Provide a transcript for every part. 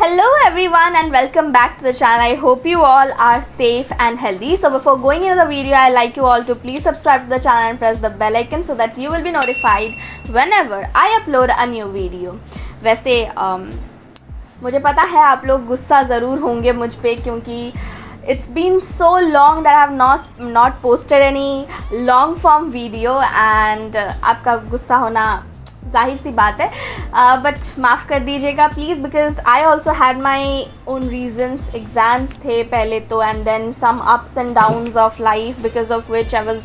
Hello everyone and welcome back to the channel. I hope you all are safe and healthy. So before going into the video, I'd like you all to please subscribe to the channel and press the bell icon so that you will be notified whenever I upload a new video. वैसे मुझे पता है आप लोग गुस्सा ज़रूर होंगे मुझ पे क्योंकि it's been so long that I have not posted any long form video and आपका गुस्सा होना ज़ाहिर सी बात है बट माफ़ कर दीजिएगा please because I also had my own reasons exams थे पहले तो and then some ups and downs of life because of which I was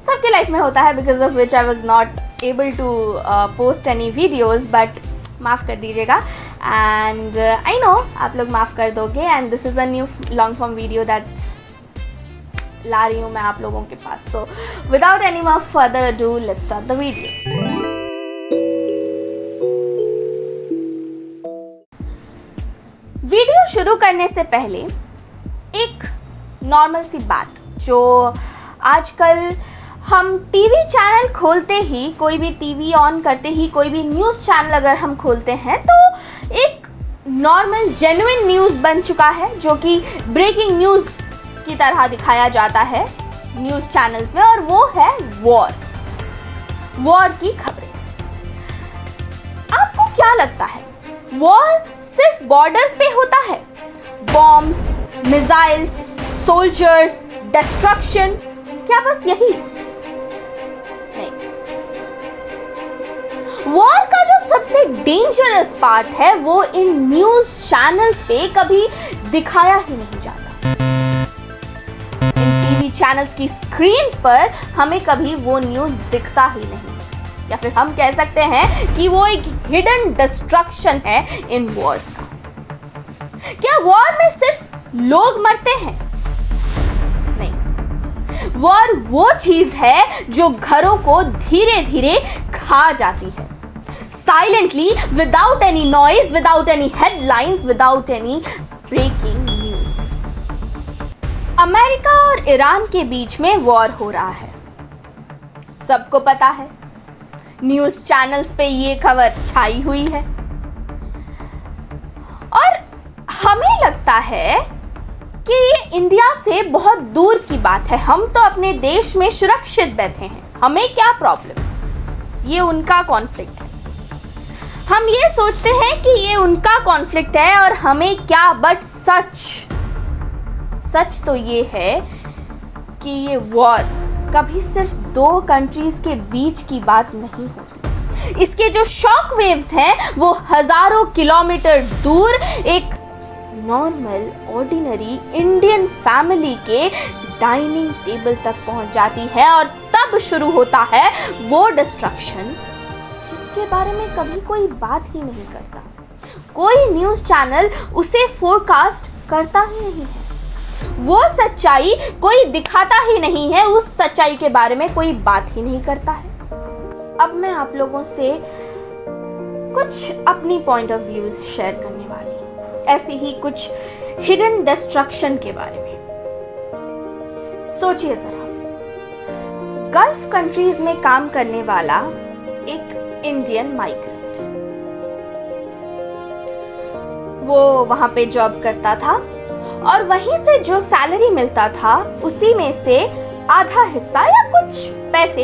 सबके लाइफ में होता है because of which I was not able to post any videos but माफ़ कर दीजिएगा एंड आई नो आप लोग माफ़ कर दोगे and this is a new long form video that ला रही हूँ मैं आप लोगों के पास. So without any more further ado let's start the video. Video शुरू करने से पहले एक नॉर्मल सी बात जो आजकल हम टीवी चैनल खोलते ही कोई भी टीवी ऑन करते ही कोई भी न्यूज़ चैनल अगर हम खोलते हैं तो एक नॉर्मल जेन्युइन न्यूज़ बन चुका है जो कि ब्रेकिंग न्यूज़ की तरह दिखाया जाता है न्यूज़ चैनल्स में और वो है वॉर की खबरें. आपको क्या लगता है वॉर सिर्फ बॉर्डर्स पे होता है? बॉम्ब्स, मिसाइल्स, सोल्जर्स, डिस्ट्रक्शन, क्या बस यही? नहीं. वॉर का जो सबसे डेंजरस पार्ट है वो इन न्यूज़ चैनल्स पे कभी दिखाया ही नहीं जाता. इन टीवी चैनल्स की स्क्रीन्स पर हमें कभी वो न्यूज़ दिखता ही नहीं या फिर हम कह सकते हैं कि वो एक हिडन डिस्ट्रक्शन है इन वॉर्स का. क्या वॉर में सिर्फ लोग मरते हैं? नहीं. वॉर वो चीज है जो घरों को धीरे धीरे खा जाती है silently without any noise, without any headlines, without any breaking news. America और ईरान के बीच में वॉर हो रहा है, सबको पता है. न्यूज़ चैनल्स पे ये खबर छाई हुई है और हमें लगता है कि ये इंडिया से बहुत दूर की बात है. हम तो अपने देश में सुरक्षित बैठे हैं, हमें क्या प्रॉब्लम, ये उनका कॉन्फ्लिक्ट है. हम ये सोचते हैं कि ये उनका कॉन्फ्लिक्ट है और हमें क्या, बट सच तो ये है कि ये वॉर कभी सिर्फ दो कंट्रीज के बीच की बात नहीं होती. इसके जो शॉक वेव्स हैं वो हजारों किलोमीटर दूर एक नॉर्मल ऑर्डिनरी इंडियन फैमिली के डाइनिंग टेबल तक पहुंच जाती है और तब शुरू होता है वो डिस्ट्रक्शन जिसके बारे में कभी कोई बात ही नहीं करता. कोई न्यूज़ चैनल उसे फोरकास्ट करता ही नहीं है. वो सच्चाई कोई दिखाता ही नहीं है, उस सच्चाई के बारे में कोई बात ही नहीं करता है. अब मैं आप लोगों से कुछ अपनी पॉइंट ऑफ व्यूज शेयर करने वाली हूँ ऐसी ही कुछ हिडन डिस्ट्रक्शन के बारे में. सोचिए जरा, गल्फ कंट्रीज में काम करने वाला एक इंडियन माइग्रेंट, वो वहां पे जॉब करता था और वहीं से जो सैलरी मिलता था उसी में से आधा हिस्सा या कुछ पैसे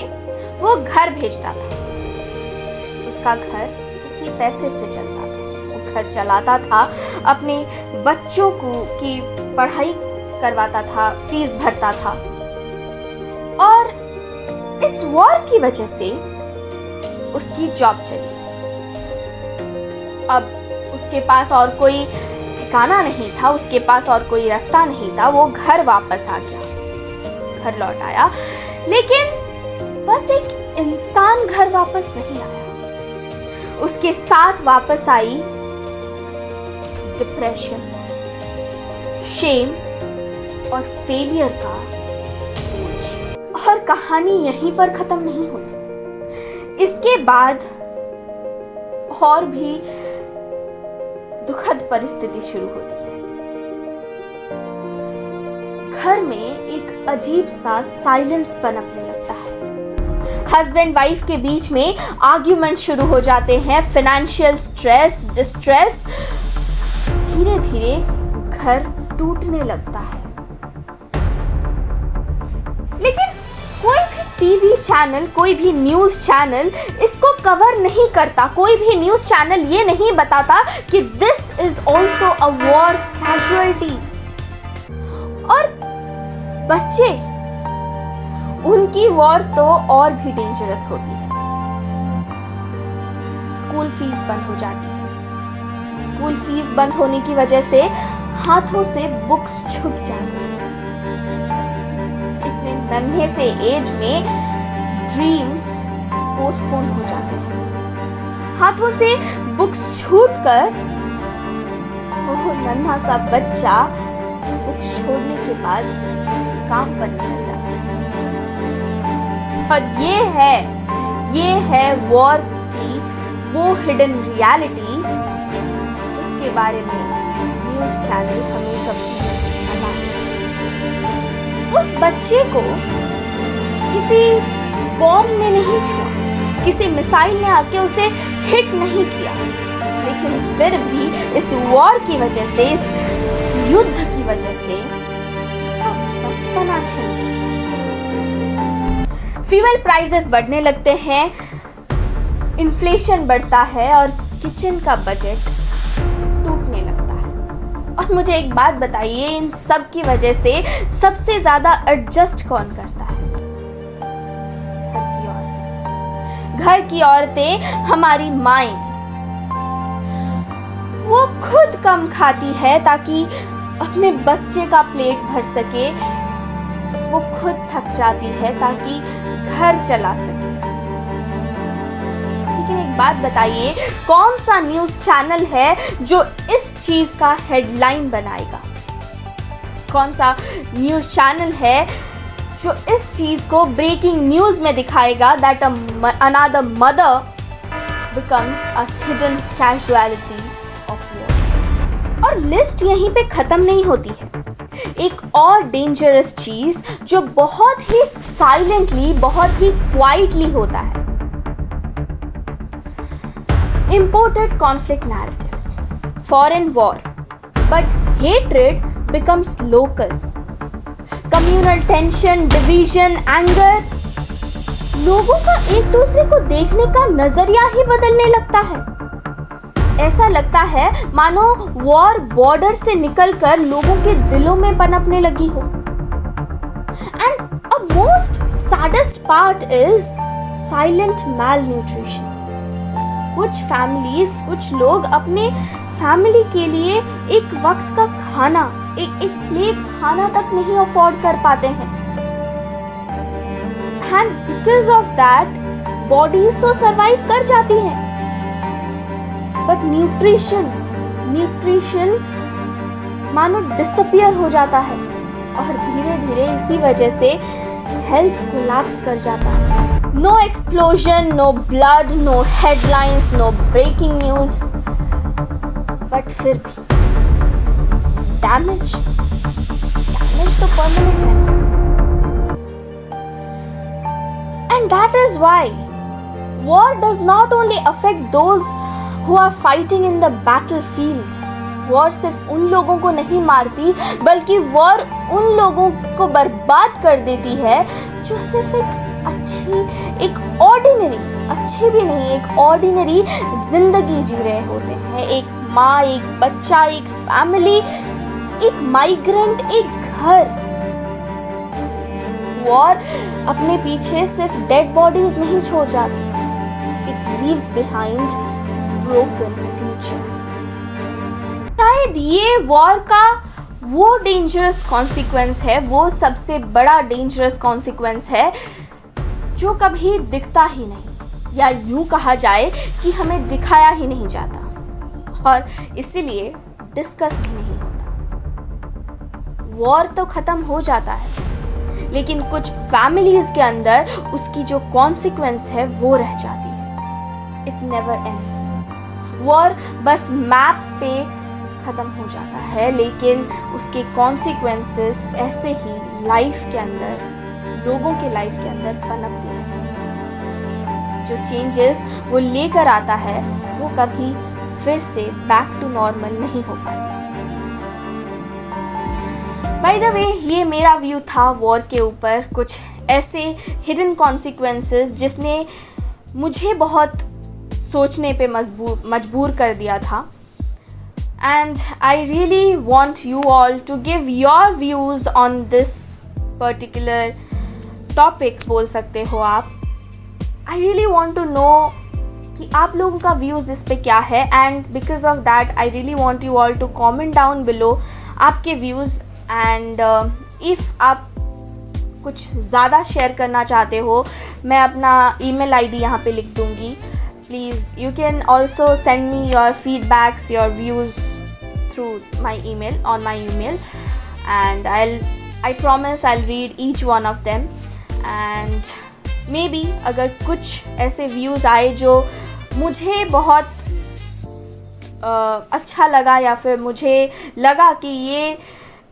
वो घर भेजता था. उसका घर उसी पैसे से चलता था. वो घर चलाता था, अपने बच्चों की पढ़ाई करवाता था, फीस भरता था और इस वॉर की वजह से उसकी जॉब चली. अब उसके पास और कोई ठिकाना नहीं था, उसके पास और कोई रास्ता नहीं था. वो घर वापस आ गया, घर लौट आया, लेकिन बस एक इंसान घर वापस नहीं आया. उसके साथ वापस आई डिप्रेशन, शेम और फेलियर का बोझ. और कहानी यहीं पर खत्म नहीं होती. इसके बाद और भी दुखद परिस्थिति शुरू होती है. घर में एक अजीब सा साइलेंस पनपने लगता है. हस्बैंड वाइफ के बीच में आर्ग्यूमेंट शुरू हो जाते हैं, फाइनेंशियल स्ट्रेस, डिस्ट्रेस धीरे धीरे घर टूटने लगता है। लेकिन कोई भी टीवी चैनल, कोई भी न्यूज़ चैनल इसको कवर नहीं करता। कोई भी न्यूज़ चैनल ये नहीं बताता कि this is also a war casualty. और बच्चे, उनकी वॉर तो और भी डेंजरस होती है। स्कूल फीस बंद हो जाती है। स्कूल फीस बंद होने की वजह से हाथों से बुक्स छूट जाती हैं। इतने नन्हे से एज में ड्रीम्स पोस्टपोन हो जाते हैं। हाथों से बुक्स छूटकर वो नन्हा सा बच्चा बुक्स छोड़ने के बाद काम पर निकल जाता है। और ये है वॉर की वो हिडन रियलिटी जिसके बारे में न्यूज़ चैनल हमें कभी बताते। उस बच्चे को किसी बॉम्ब ने नहीं छुआ, किसी मिसाइल ने आके उसे हिट नहीं किया, लेकिन फिर भी इस वॉर की वजह से, इस युद्ध की वजह से उसका बचपना छिन गया। फ्यूल प्राइसेस बढ़ने लगते हैं, इन्फ्लेशन बढ़ता है और किचन का बजट टूटने लगता है। और मुझे एक बात बताइए, इन सब की वजह से सबसे ज्यादा एडजस्ट कौन करता है? घर की औरतें। घर की औरतें, हमारी माएं। वो खुद कम खाती है ताकि अपने बच्चे का प्लेट भर सके। वो खुद थक जाती है ताकि घर चला सके। लेकिन एक बात बताइए, कौन सा न्यूज़ चैनल है जो इस चीज का हेडलाइन बनाएगा? कौन सा न्यूज़ चैनल है जो इस चीज को ब्रेकिंग न्यूज़ में दिखाएगा that another mother becomes a hidden casualty of war? और लिस्ट यहीं पे खत्म नहीं होती है। एक और डेंजरस चीज जो बहुत ही साइलेंटली, बहुत ही क्वाइटली होता है, imported conflict narratives, foreign war, but hatred becomes local, communal tension, division, anger, लोगों का एक दूसरे को देखने का नजरिया ही बदलने लगता है। ऐसा लगता है मानो वॉर बॉर्डर से निकलकर लोगों के दिलों में पनपने लगी हो। And a most saddest part is silent malnutrition। कुछ फैमिलीज, कुछ लोग अपने फैमिली के लिए एक वक्त का खाना, एक प्लेट खाना तक नहीं अफोर्ड कर पाते हैं। And because of that bodies तो सरवाइव कर जाती हैं, बट न्यूट्रिशन मानो डिसअपियर हो जाता है। और धीरे धीरे इसी वजह से हेल्थ कोलैप्स कर जाता है। No explosion, no blood, no headlines, no breaking news, but फिर भी डैमेज तो परमानेंट है ना। And that is why war does not only affect those who are fighting in the battlefield। War सिर्फ उन लोगों को नहीं मारती, बल्कि वॉर उन लोगों को बर्बाद कर देती है जो सिर्फ एक ऑर्डिनरी जिंदगी जी रहे होते हैं। एक माँ, एक बच्चा, एक फैमिली, एक माइग्रेंट, एक घर। वॉर अपने पीछे सिर्फ डेड बॉडीज नहीं छोड़ जाती, it leaves behind broken future। शायद ये वॉर का वो डेंजरस कॉन्सिक्वेंस है, वो सबसे बड़ा डेंजरस कॉन्सिक्वेंस है जो कभी दिखता ही नहीं, या यूं कहा जाए कि हमें दिखाया ही नहीं जाता और इसीलिए डिस्कस भी नहीं होता। वॉर तो खत्म हो जाता है, लेकिन कुछ फैमिलीज के अंदर उसकी जो कॉन्सिक्वेंस है वो रह जाती है। It never ends. वॉर बस मैप्स पे ख़त्म हो जाता है, लेकिन उसके कॉन्सिक्वेंसेस ऐसे ही लाइफ के अंदर, लोगों के लाइफ के अंदर पनपते रहते हैं। जो चेंजेस वो लेकर आता है वो कभी फिर से बैक टू नॉर्मल नहीं हो पाती। बाय द वे, ये मेरा व्यू था वॉर के ऊपर, कुछ ऐसे हिडन कॉन्सिक्वेंसेस जिसने मुझे बहुत सोचने पे मजबूर कर दिया था. And I really want you all to give your views on this particular topic, बोल सकते हो आप. I really want to know कि आप लोगों का व्यूज़ इस पे क्या है, and because of that I really want you all to comment down below आपके व्यूज़. and if आप कुछ ज़्यादा शेयर करना चाहते हो, मैं अपना email ID यहाँ पे लिख दूँगी. Please, you can also send me your feedbacks, your views through my email, on my email, and I promise I'll read each one of them. And maybe अगर कुछ ऐसे views आए जो मुझे बहुत अच्छा लगा, या फिर मुझे लगा कि ये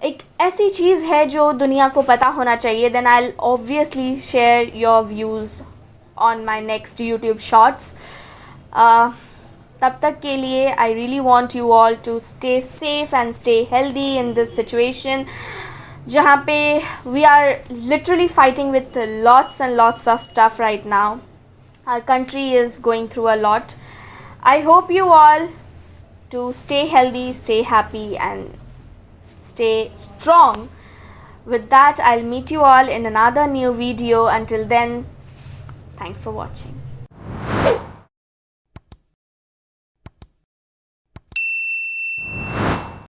एक ऐसी चीज़ है जो दुनिया को पता होना चाहिए, then I'll obviously share your views on my next YouTube shorts. तब तक के लिए I really want you all to stay safe and stay healthy in this situation, जहाँ पे we are literally fighting with lots and lots of stuff right now. Our country is going through a lot. I hope you all to stay healthy, stay happy, and stay strong. With that, I'll meet you all in another new video. Until then, thanks for watching.